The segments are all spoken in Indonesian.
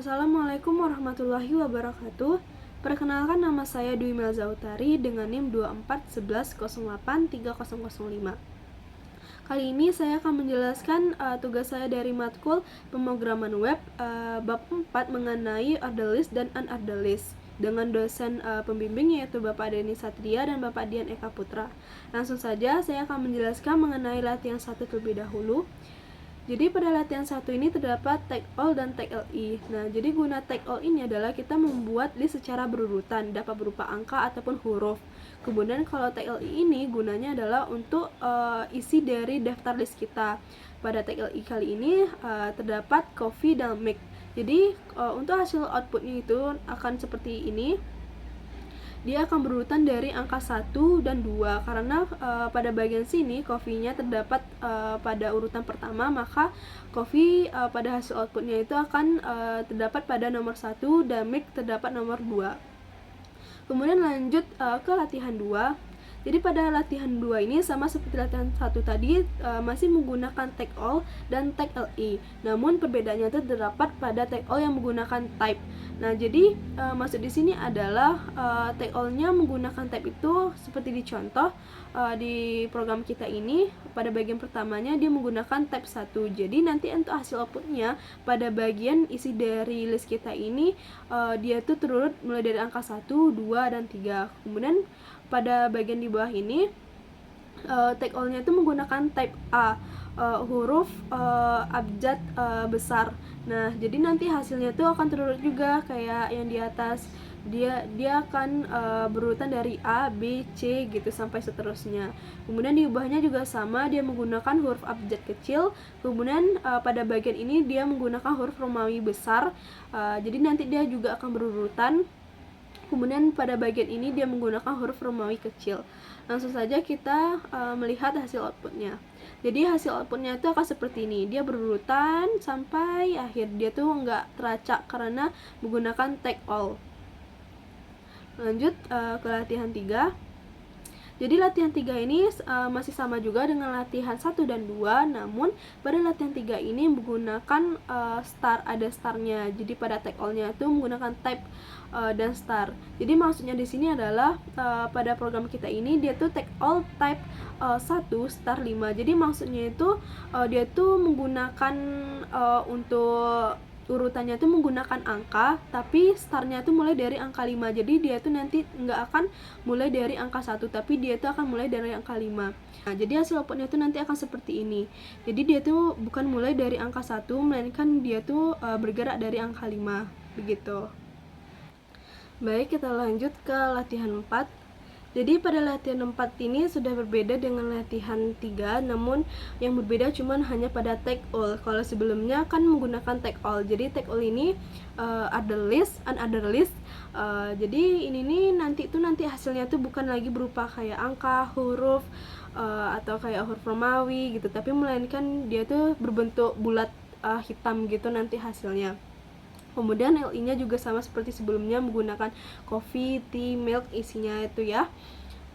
Assalamualaikum warahmatullahi wabarakatuh. Perkenalkan, nama saya Dwi Melza Utari dengan NIM 2411083005. Kali ini saya akan menjelaskan tugas saya dari matkul pemrograman web bab 4 mengenai order list dan unorder list dengan dosen pembimbing yaitu Bapak Denny Satria dan Bapak Dian Eka Putra. Langsung saja saya akan menjelaskan mengenai latihan 1 terlebih dahulu. Jadi pada latihan 1 ini terdapat take all dan take LI. Nah, jadi guna take all ini adalah kita membuat list secara berurutan, dapat berupa angka ataupun huruf. Kemudian kalau take LI ini gunanya adalah untuk isi dari daftar list kita. Pada take LI kali ini terdapat coffee dan milk. Jadi untuk hasil outputnya itu akan seperti ini. Dia akan berurutan dari angka 1 dan 2 karena pada bagian sini coffee-nya terdapat pada urutan pertama, maka coffee pada hasil outputnya itu akan terdapat pada nomor 1 dan milk terdapat nomor 2. Kemudian lanjut ke latihan 2. Jadi pada latihan 2 ini sama seperti latihan 1 tadi, masih menggunakan take all dan take LI. Namun perbedaannya itu terdapat pada take all yang menggunakan type. Nah, jadi maksud di sini adalah take all-nya menggunakan type itu seperti di contoh di program kita ini. Pada bagian pertamanya dia menggunakan type 1. Jadi nanti untuk hasil outputnya pada bagian isi dari list kita ini dia tuh terurut mulai dari angka 1, 2, dan 3. Kemudian pada bagian di bawah ini take all-nya itu menggunakan type A, huruf abjad besar. Nah, jadi nanti hasilnya itu akan terurut juga kayak yang di atas. Dia akan berurutan dari A, B, C gitu sampai seterusnya. Kemudian di bawahnya juga sama, dia menggunakan huruf abjad kecil. Kemudian pada bagian ini dia menggunakan huruf Romawi besar. Jadi nanti dia juga akan berurutan. Kemudian pada bagian ini dia menggunakan huruf Romawi kecil. Langsung saja kita melihat hasil outputnya. Jadi hasil outputnya itu akan seperti ini. Dia berurutan sampai akhir. Dia tuh nggak teracak karena menggunakan take all. Lanjut ke latihan 3. Jadi latihan 3 ini masih sama juga dengan latihan 1 dan 2, namun pada latihan 3 ini menggunakan star, ada starnya. Jadi pada take all-nya itu menggunakan type dan star. Jadi maksudnya di sini adalah pada program kita ini dia tuh take all type 1 star 5. Jadi maksudnya itu dia tuh menggunakan untuk urutannya itu menggunakan angka, tapi startnya itu mulai dari angka 5. Jadi dia tuh nanti nggak akan mulai dari angka 1, tapi dia tuh akan mulai dari angka 5. Nah, jadi hasil outputnya itu nanti akan seperti ini. Jadi dia tuh bukan mulai dari angka 1, melainkan dia tuh bergerak dari angka 5. Begitu. Baik, kita lanjut ke latihan 4. Jadi pada latihan 4 ini sudah berbeda dengan latihan 3, namun yang berbeda cuman hanya pada take all. Kalau sebelumnya kan menggunakan take all. Jadi take all ini other list, unorder list. Jadi ini nih nanti hasilnya tuh bukan lagi berupa kayak angka, huruf atau kayak huruf Romawi gitu, tapi melainkan dia tuh berbentuk bulat hitam gitu nanti hasilnya. Kemudian LI-nya juga sama seperti sebelumnya menggunakan coffee, tea, milk isinya itu ya.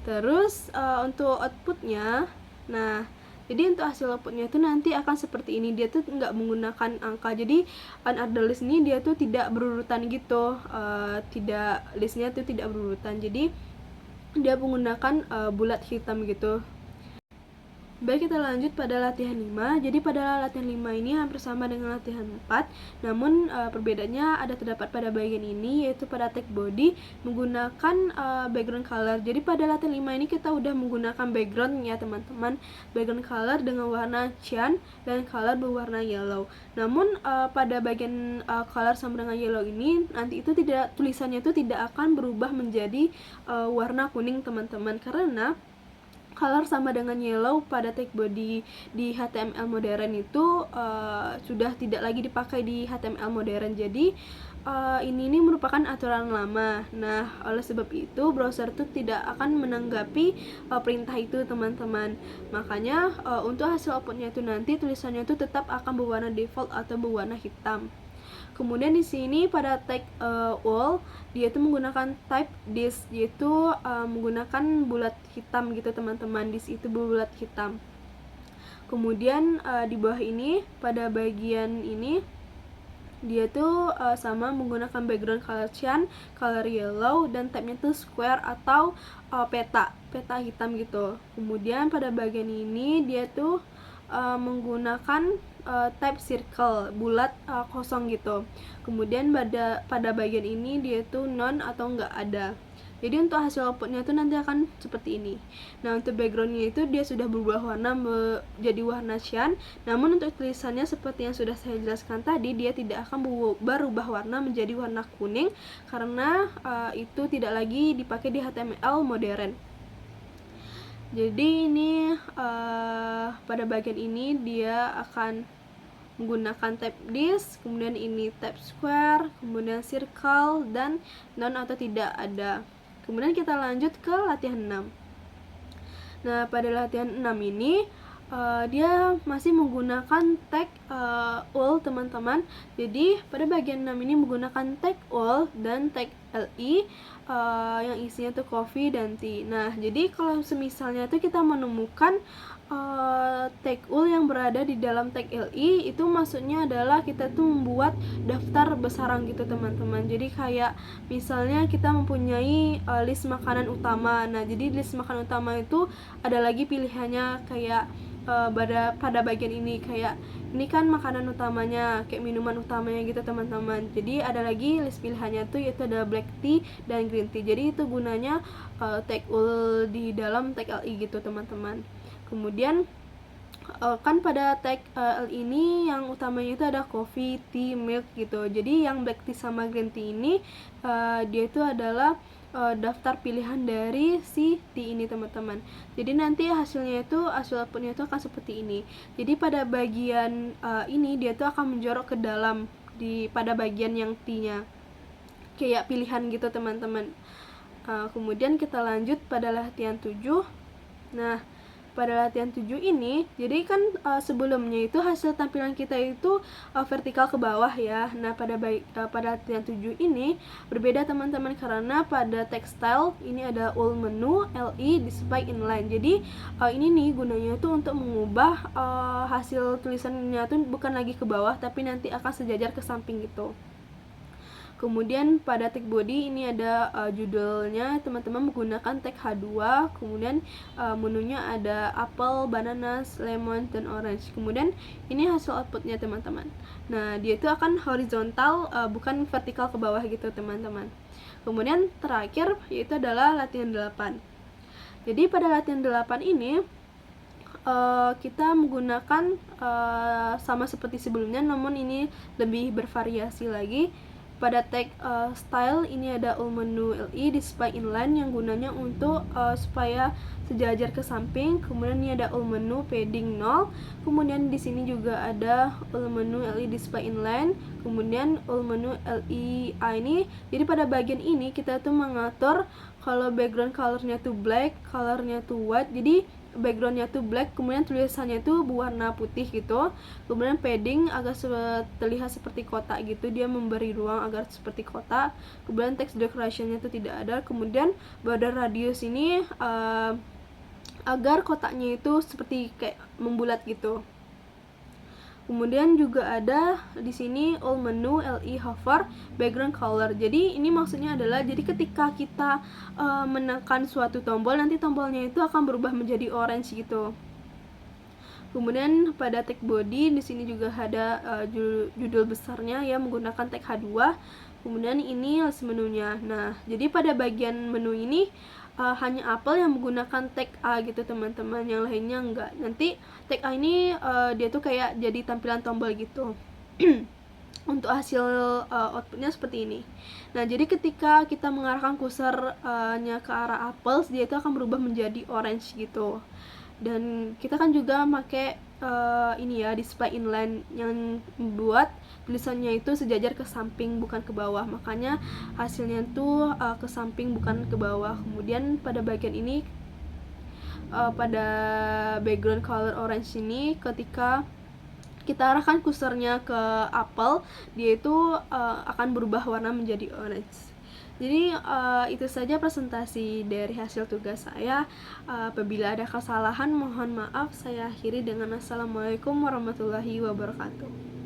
Terus untuk outputnya, nah jadi untuk hasil outputnya itu nanti akan seperti ini. Dia tuh nggak menggunakan angka. Jadi unorder list ini dia tuh tidak berurutan gitu, tidak, listnya tuh tidak berurutan. Jadi dia menggunakan bulat hitam gitu. Baik, kita lanjut pada latihan 5. Jadi pada latihan 5 ini hampir sama dengan latihan 4, namun perbedaannya ada terdapat pada bagian ini, yaitu pada take body menggunakan background color. Jadi pada latihan 5 ini kita udah menggunakan background ya teman-teman, background color dengan warna cyan dan color berwarna yellow. Namun pada bagian color sama dengan yellow ini nanti itu tidak, tulisannya itu tidak akan berubah menjadi warna kuning teman-teman, karena color sama dengan yellow pada take body di HTML modern itu sudah tidak lagi dipakai di HTML modern. Jadi ini merupakan aturan lama. Nah, oleh sebab itu browser itu tidak akan menanggapi perintah itu teman-teman. Makanya untuk hasil outputnya itu nanti tulisannya itu tetap akan berwarna default atau berwarna hitam. Kemudian di sini pada tag all dia itu menggunakan type this, yaitu menggunakan bulat hitam gitu teman-teman. This itu bulat hitam. Kemudian di bawah ini pada bagian ini Dia tuh sama menggunakan background color cyan, color yellow, dan type-nya tuh square atau peta hitam gitu. Kemudian pada bagian ini dia tuh menggunakan type circle, bulat kosong gitu. Kemudian pada bagian ini dia tuh none atau enggak ada. Jadi untuk hasil outputnya itu nanti akan seperti ini. Nah, untuk backgroundnya itu dia sudah berubah warna menjadi warna cyan. Namun untuk tulisannya seperti yang sudah saya jelaskan tadi, dia tidak akan berubah warna menjadi warna kuning karena itu tidak lagi dipakai di HTML modern. Jadi ini pada bagian ini dia akan menggunakan type this, kemudian ini type square, kemudian circle, dan none atau tidak ada. Kemudian kita lanjut ke latihan 6. Nah, pada latihan 6 ini dia masih menggunakan tag all teman-teman. Jadi pada bagian 6 ini menggunakan tag all dan tag li yang isinya tuh coffee dan tea. Nah, jadi kalau semisalnya tuh kita menemukan tag all yang berada di dalam tag li, itu maksudnya adalah kita tuh membuat daftar besaran gitu teman-teman. Jadi kayak misalnya kita mempunyai list makanan utama. Nah, jadi list makanan utama itu ada lagi pilihannya kayak pada bagian ini, kayak ini kan makanan utamanya, kayak minuman utamanya gitu teman-teman. Jadi ada lagi list pilihannya tuh, yaitu ada black tea dan green tea. Jadi itu gunanya tag all di dalam tag li gitu teman-teman. Kemudian kan pada tag ini yang utamanya itu ada coffee, tea, milk gitu. Jadi yang black tea sama green tea ini dia itu adalah daftar pilihan dari si tea ini teman-teman. Jadi nanti hasil outputnya itu akan seperti ini. Jadi pada bagian ini dia tuh akan menjorok ke dalam pada bagian yang tea-nya, kayak pilihan gitu teman-teman. Kemudian kita lanjut pada latihan 7. Nah, pada latihan 7 ini, jadi kan sebelumnya itu hasil tampilan kita itu vertikal ke bawah ya. Nah, pada latihan 7 ini berbeda teman-teman, karena pada textile ini ada all menu, li, display inline. Jadi ini nih gunanya tuh untuk mengubah hasil tulisannya tuh bukan lagi ke bawah, tapi nanti akan sejajar ke samping gitu. Kemudian pada tag body ini ada judulnya, teman-teman menggunakan tag H2. Kemudian menunya ada apple, bananas, lemon, dan orange. Kemudian ini hasil outputnya teman-teman. Nah, dia itu akan horizontal, bukan vertikal ke bawah gitu teman-teman. Kemudian terakhir yaitu adalah latihan 8. Jadi pada latihan 8 ini kita menggunakan sama seperti sebelumnya, namun ini lebih bervariasi lagi. Pada tag style ini ada all menu li, display inline yang gunanya untuk supaya sejajar ke samping. Kemudian ini ada all menu padding 0. Kemudian di sini juga ada all menu li, display inline. Kemudian all menu li ini. Jadi pada bagian ini kita tuh mengatur kalau background colornya tuh black, colornya tuh white. Jadi backgroundnya tuh black, kemudian tulisannya tuh berwarna putih gitu. Kemudian padding agak terlihat seperti kotak gitu, dia memberi ruang agar seperti kotak. Kemudian text decorationnya tuh tidak ada. Kemudian border radius ini agar kotaknya itu seperti kayak membulat gitu. Kemudian juga ada di sini all menu li hover background color. Jadi ini maksudnya adalah, jadi ketika kita menekan suatu tombol, nanti tombolnya itu akan berubah menjadi orange gitu. Kemudian pada tag body di sini juga ada judul besarnya ya, menggunakan tag H2. Kemudian ini list menunya. Nah, jadi pada bagian menu ini hanya Apple yang menggunakan tag A gitu teman-teman, yang lainnya enggak. Nanti tag A ini dia tuh kayak jadi tampilan tombol gitu. Untuk hasil outputnya seperti ini. Nah, jadi ketika kita mengarahkan kursornya ke arah Apple, dia itu akan berubah menjadi orange gitu. Dan kita kan juga pakai ini ya, display inline yang membuat tulisannya itu sejajar ke samping bukan ke bawah, makanya hasilnya tuh ke samping bukan ke bawah. Kemudian pada bagian ini pada background color orange ini, ketika kita arahkan kursornya ke apple, dia itu akan berubah warna menjadi orange. Jadi itu saja presentasi dari hasil tugas saya. Apabila ada kesalahan mohon maaf. Saya akhiri dengan assalamualaikum warahmatullahi wabarakatuh.